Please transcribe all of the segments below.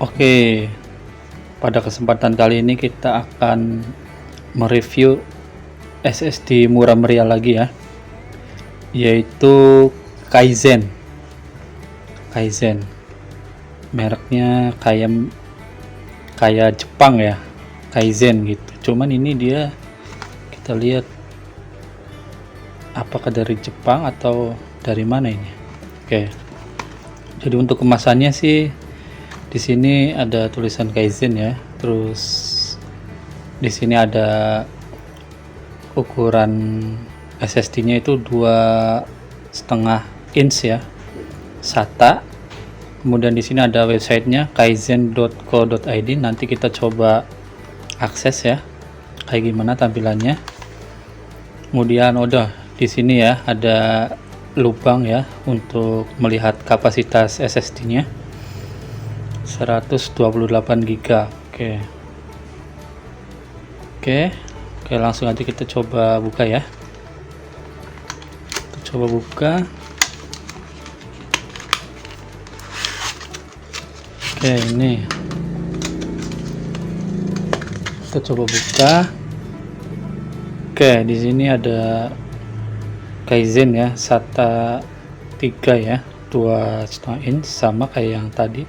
Oke, pada kesempatan kali ini kita akan mereview SSD murah meriah lagi ya, yaitu Kaizen. Mereknya kayak Jepang ya, Kaizen gitu. Cuman ini dia, kita lihat apakah dari Jepang atau dari mana ini. Oke, jadi untuk kemasannya sih di sini ada tulisan Kaizen ya. Terus di sini ada ukuran SSD-nya itu 2,5 inch ya, SATA. Kemudian di sini ada websitenya kaizen.co.id. Nanti kita coba akses ya, kayak gimana tampilannya. Kemudian udah di sini ya ada lubang ya untuk melihat kapasitas SSD-nya 128 GB. Oke, langsung aja kita coba buka ya. Kita coba buka. Ini kita coba buka. Di sini ada Kaizen ya, SATA 3 ya, 2,5 inch, sama kayak yang tadi.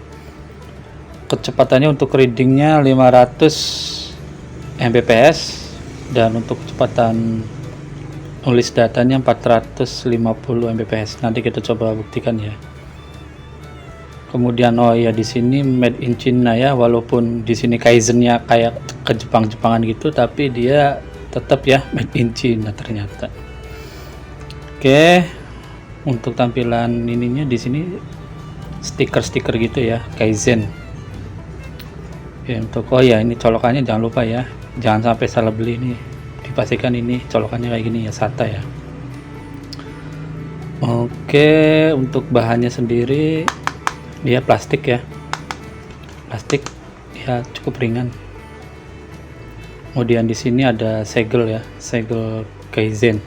Kecepatannya untuk readingnya 500 Mbps, dan untuk kecepatan nulis datanya 450 Mbps. Nanti kita coba buktikan ya. Kemudian di sini made in China ya, walaupun di sini Kaizennya kayak ke Jepang-Jepangan gitu, tapi dia tetap ya made in China ternyata. Untuk tampilan ininya di sini stiker-stiker gitu ya, Kaizen. Untuk ini colokannya jangan lupa ya, jangan sampai salah beli nih, dipastikan ini colokannya kayak gini ya, SATA ya. Untuk bahannya sendiri dia plastik ya, cukup ringan. Kemudian di sini ada segel ya, segel Kaizen.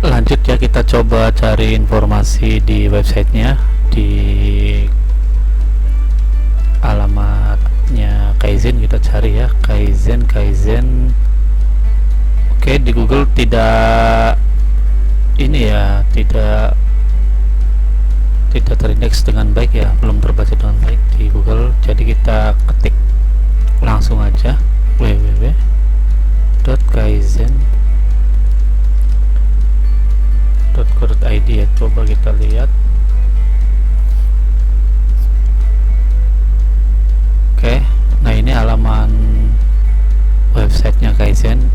Lanjut ya, kita coba cari informasi di websitenya, di alamatnya Kaizen kita cari ya, Kaizen. Di Google tidak terindeks dengan baik ya, belum terbaca dengan baik di Google. Jadi kita ketik langsung aja www.kaizen.co.id ya. Coba kita lihat. Nah ini halaman websitenya Kaizen.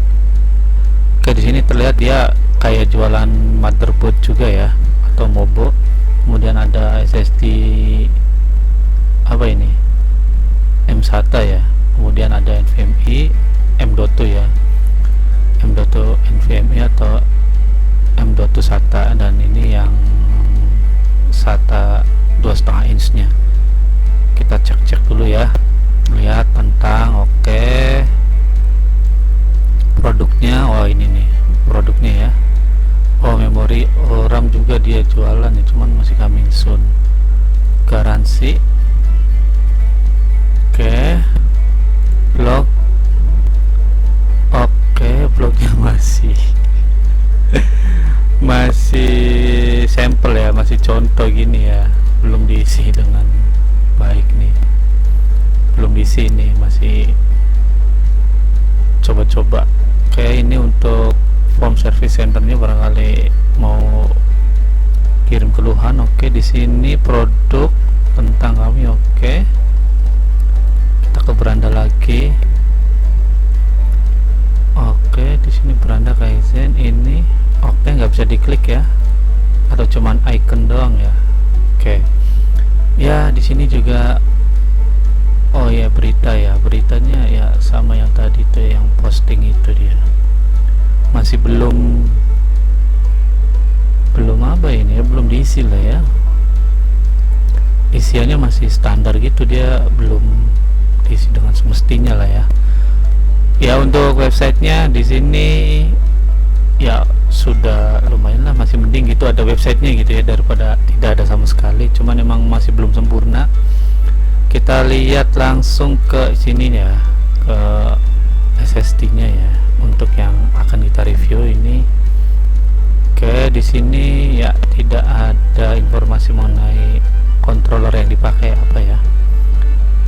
Di sini terlihat dia kayak jualan motherboard juga ya, atau mobo. Kemudian ada SSD apa ini, M-SATA ya. Kemudian ada NVMe, M.2 ya, M.2 NVMe atau M.2 SATA. Dan ini yang SATA 2,5 inch nya. Kita cek dulu ya, lihat tentang produknya. Ini nih produknya ya. Memori RAM juga dia jualan ya, cuman masih coming soon. Garansi. Blog. Blognya masih sampel ya, masih contoh gini ya, belum diisi dengan baik nih, belum diisi nih, masih coba-coba. Ini untuk form service centernya, barangkali mau kirim keluhan. Di sini produk tentang kami. Kita ke beranda lagi. Di sini beranda Kaizen ini. Nggak bisa diklik ya, atau cuman icon doang ya. Ya di sini juga berita ya, beritanya ya sama yang tadi tuh, yang posting itu dia masih belum belum diisi lah ya, isiannya masih standar gitu, dia belum diisi dengan semestinya lah ya. Untuk websitenya di sini ya sudah lumayan lah, masih mending gitu ada websitenya gitu ya, daripada tidak ada sama sekali. Cuman emang masih belum sempurna. kita lihat langsung ke sininya, ke SSD nya ya, untuk yang akan kita review ini. Oke, di sini ya tidak ada informasi mengenai controller yang dipakai apa ya.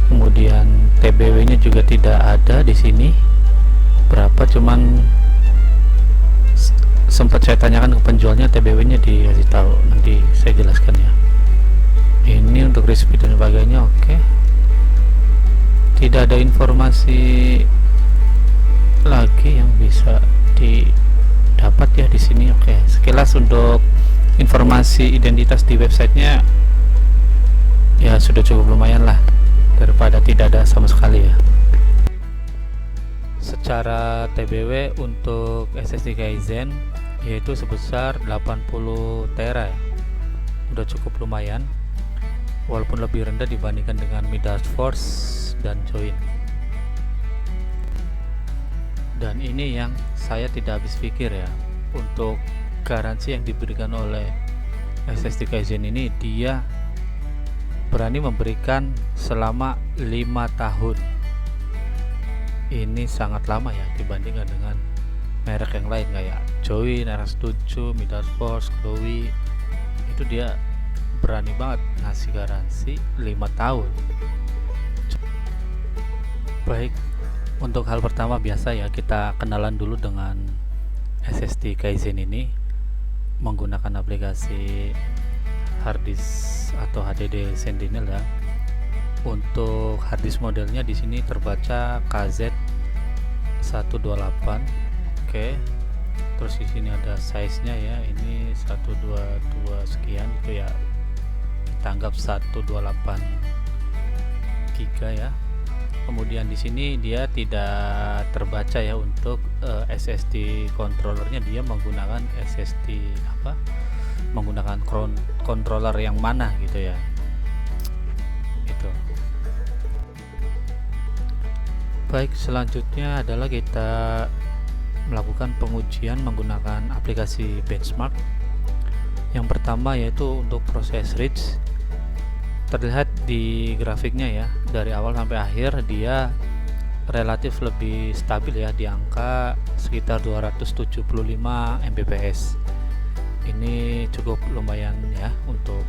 Kemudian TBW nya juga tidak ada di sini berapa, cuman sempat saya tanyakan ke penjualnya, TBW nya dikasih tahu, nanti saya jelaskan ya. Ini untuk resipi dan sebagainya. Oke, tidak ada informasi lagi yang bisa didapat ya di sini. Oke, sekilas untuk informasi identitas di websitenya ya sudah cukup lumayan lah, daripada tidak ada sama sekali ya. Secara TBW untuk SSD Kaizen yaitu sebesar 80 tera ya, udah cukup lumayan, walaupun lebih rendah dibandingkan dengan Midas Force dan Join. Dan ini yang saya tidak habis pikir ya, untuk garansi yang diberikan oleh SSD Kaizen ini, dia berani memberikan selama 5 tahun. Ini sangat lama ya dibandingkan dengan merek yang lain kayak Join, RX7, Midas Force, Chloe. Itu dia berani banget ngasih garansi 5 tahun. Baik, untuk hal pertama biasa ya, kita kenalan dulu dengan SSD Kaizen ini menggunakan aplikasi harddisk atau HDD Sentinel ya. Untuk harddisk modelnya di sini terbaca KZ128. Oke. Terus di sini ada size-nya ya, ini 122 sekian, itu ya kita anggap 128 GB ya. Kemudian di sini dia tidak terbaca ya untuk SSD controllernya, dia menggunakan SSD apa? Menggunakan controller yang mana gitu ya. Itu. Baik, selanjutnya adalah kita melakukan pengujian menggunakan aplikasi benchmark. Yang pertama yaitu untuk proses reach. Terlihat di grafiknya ya, dari awal sampai akhir dia relatif lebih stabil ya, di angka sekitar 275 Mbps. Ini cukup lumayan ya untuk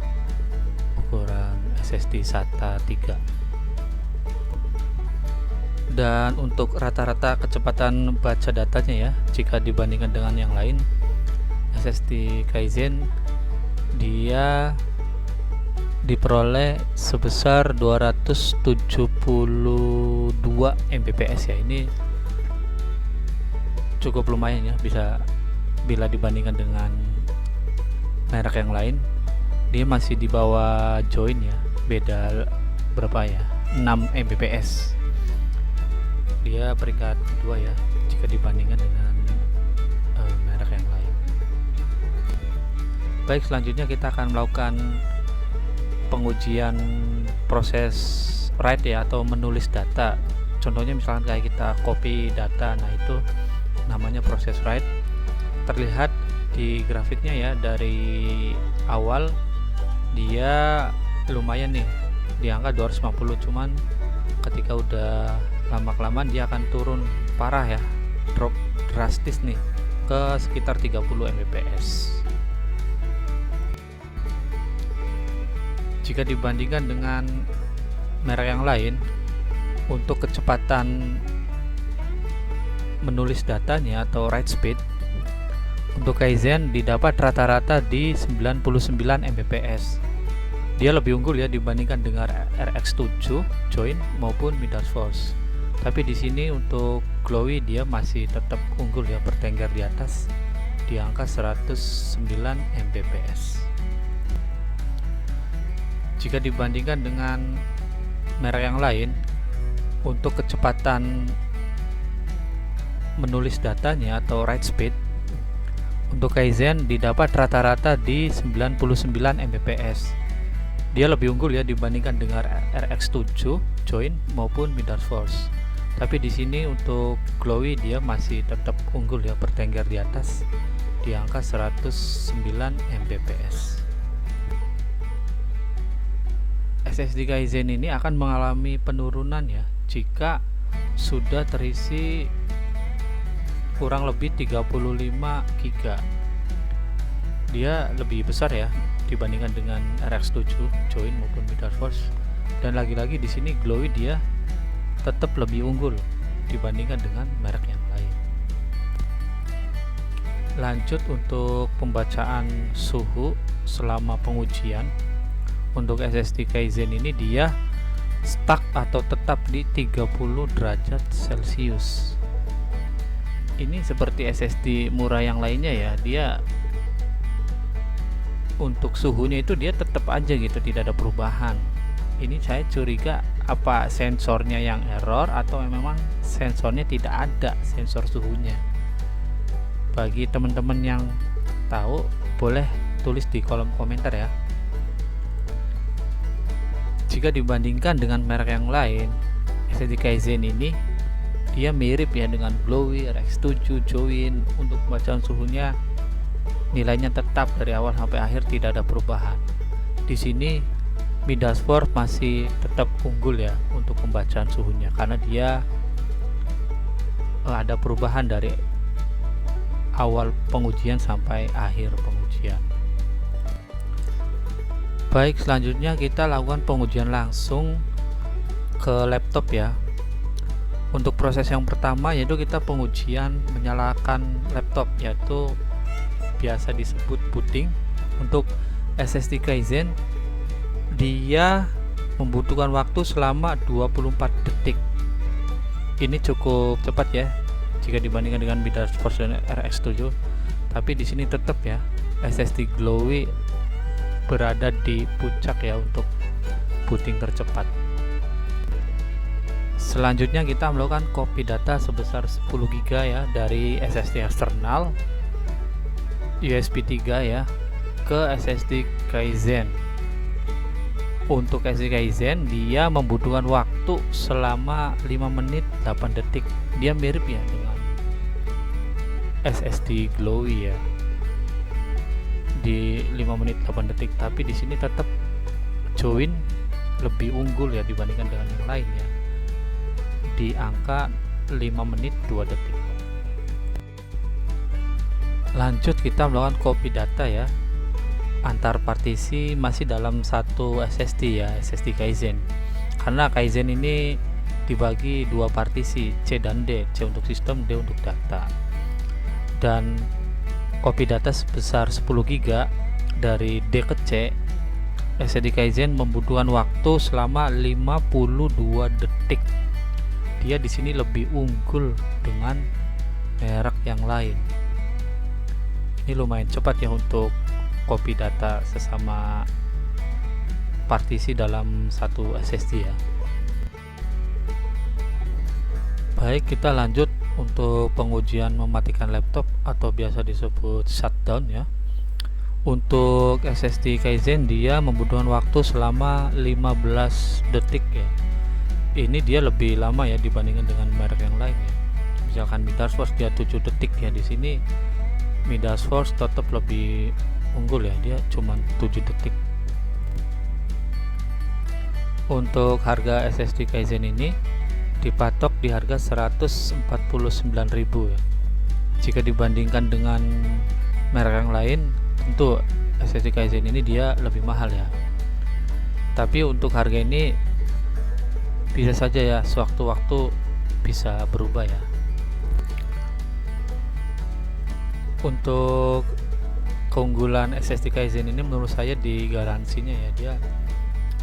ukuran SSD SATA 3. Dan untuk rata-rata kecepatan baca datanya ya, jika dibandingkan dengan yang lain, SSD Kaizen dia diperoleh sebesar 272 Mbps ya. Ini cukup lumayan ya, bisa bila dibandingkan dengan merek yang lain. Dia masih di bawah Join ya, beda berapa ya, 6 Mbps. Dia peringkat 2 ya jika dibandingkan dengan merek yang lain. Baik, selanjutnya kita akan melakukan pengujian proses write ya, atau menulis data. Contohnya misalkan kayak kita copy data, nah itu namanya proses write. Terlihat di grafiknya ya, dari awal dia lumayan nih di angka 250, cuman ketika udah lama-kelamaan dia akan turun parah ya, drop drastis nih ke sekitar 30 Mbps. Jika dibandingkan dengan merek yang lain, untuk kecepatan menulis datanya atau write speed, untuk Kaizen didapat rata-rata di 99 Mbps. Dia lebih unggul ya dibandingkan dengan RX7, Join maupun Midas Force. Tapi di sini untuk Chloe dia masih tetap unggul ya, bertengger di atas di angka 109 Mbps. Jika dibandingkan dengan merek yang lain, untuk kecepatan menulis datanya atau write speed, untuk Kaizen didapat rata-rata di 99 Mbps. Dia lebih unggul ya dibandingkan dengan RX7, Join maupun Midas Force. Tapi di sini untuk Chloe dia masih tetap unggul ya, bertengger di atas di angka 109 Mbps. SSD Kaizen ini akan mengalami penurunan ya jika sudah terisi kurang lebih 35 GB. Dia lebih besar ya dibandingkan dengan RX 7 Join maupun Midaforce, dan lagi-lagi di sini Glowy dia tetap lebih unggul dibandingkan dengan merek yang lain. Lanjut untuk pembacaan suhu selama pengujian. Untuk SSD Kaizen ini dia stuck atau tetap di 30 derajat Celcius. Ini seperti SSD murah yang lainnya ya, dia untuk suhunya itu dia tetap aja gitu, tidak ada perubahan. Ini saya curiga apa sensornya yang error atau memang sensornya tidak ada sensor suhunya. Bagi teman-teman yang tahu boleh tulis di kolom komentar ya. Jika dibandingkan dengan merek yang lain, SSD Kaizen ini dia mirip ya dengan Glowy, RX 7 Join. Untuk pembacaan suhunya nilainya tetap dari awal sampai akhir, tidak ada perubahan. Di sini Midaforce masih tetap unggul ya untuk pembacaan suhunya karena dia ada perubahan dari awal pengujian sampai akhir pengujian. Baik, selanjutnya kita lakukan pengujian langsung ke laptop ya. Untuk proses yang pertama yaitu kita pengujian menyalakan laptop, yaitu biasa disebut booting. Untuk SSD Kaizen dia membutuhkan waktu selama 24 detik. Ini cukup cepat ya jika dibandingkan dengan Midaforce dan RX 7. Tapi di sini tetap ya SSD Glowy berada di puncak ya untuk booting tercepat. Selanjutnya kita melakukan copy data sebesar 10 GB ya dari SSD eksternal USB 3 ya ke SSD Kaizen. Untuk SSD Kaizen dia membutuhkan waktu selama 5 menit 8 detik. Dia mirip ya dengan SSD Glowy ya, di 5 menit 8 detik, tapi di sini tetap Join lebih unggul ya dibandingkan dengan yang lain ya, di angka 5 menit 2 detik. Lanjut kita melakukan copy data ya antar partisi masih dalam satu SSD ya, SSD Kaizen. Karena Kaizen ini dibagi dua partisi, C dan D, C untuk sistem, D untuk data. Dan copy data sebesar 10 GB dari D ke C, SSD Kaizen membutuhkan waktu selama 52 detik. Dia di sini lebih unggul dengan merek yang lain. Ini lumayan cepat ya untuk copy data sesama partisi dalam satu SSD ya. Baik, kita lanjut untuk pengujian mematikan laptop atau biasa disebut shutdown ya. Untuk SSD Kaizen dia membutuhkan waktu selama 15 detik ya. Ini dia lebih lama ya dibandingkan dengan merek yang lain ya. Misalkan Midaforce dia 7 detik ya, di sini Midaforce tetap lebih unggul ya, dia cuma 7 detik. Untuk harga SSD Kaizen ini dipatok di harga 149.000 ya. Jika dibandingkan dengan merek yang lain, tentu SSD Kaizen ini dia lebih mahal ya. Tapi untuk harga ini bisa saja ya sewaktu-waktu bisa berubah ya. Untuk keunggulan SSD Kaizen ini menurut saya di garansinya ya, dia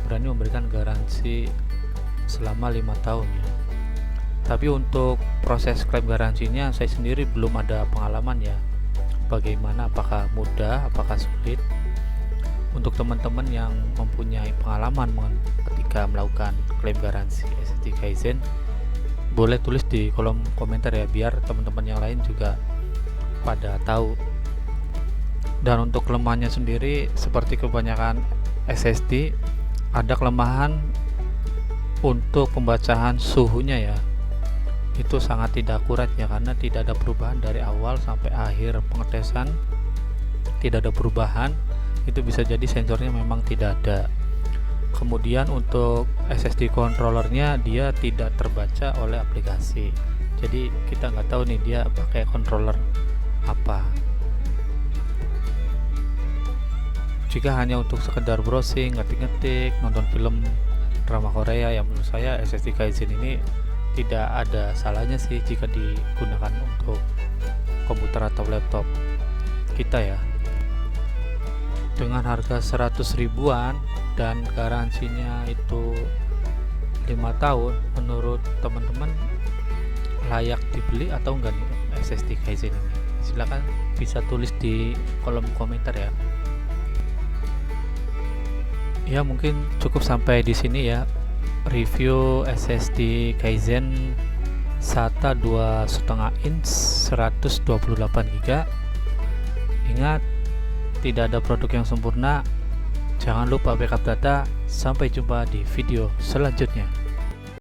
berani memberikan garansi selama 5 tahun ya. Tapi untuk proses klaim garansinya saya sendiri belum ada pengalaman ya, bagaimana, apakah mudah, apakah sulit. Untuk teman-teman yang mempunyai pengalaman ketika melakukan klaim garansi SSD Kaizen, boleh tulis di kolom komentar ya, biar teman-teman yang lain juga pada tahu. Dan untuk kelemahannya sendiri, seperti kebanyakan SSD, ada kelemahan untuk pembacaan suhunya ya. Itu sangat tidak akurat ya, karena tidak ada perubahan dari awal sampai akhir pengetesan, tidak ada perubahan. Itu bisa jadi sensornya memang tidak ada. Kemudian untuk SSD controllernya dia tidak terbaca oleh aplikasi, jadi kita nggak tahu nih dia pakai controller apa. Jika hanya untuk sekedar browsing, ngetik-ngetik, nonton film drama Korea, yang menurut saya SSD Kaizen ini tidak ada salahnya sih jika digunakan untuk komputer atau laptop kita ya. Dengan harga 100 ribuan dan garansinya itu 5 tahun, menurut teman-teman layak dibeli atau enggak nih SSD Kaizen ini? Silahkan bisa tulis di kolom komentar ya. Ya mungkin cukup sampai di sini ya review SSD Kaizen SATA 2,5 inch 128 GB. Ingat, tidak ada produk yang sempurna. Jangan lupa backup data. Sampai jumpa di video selanjutnya.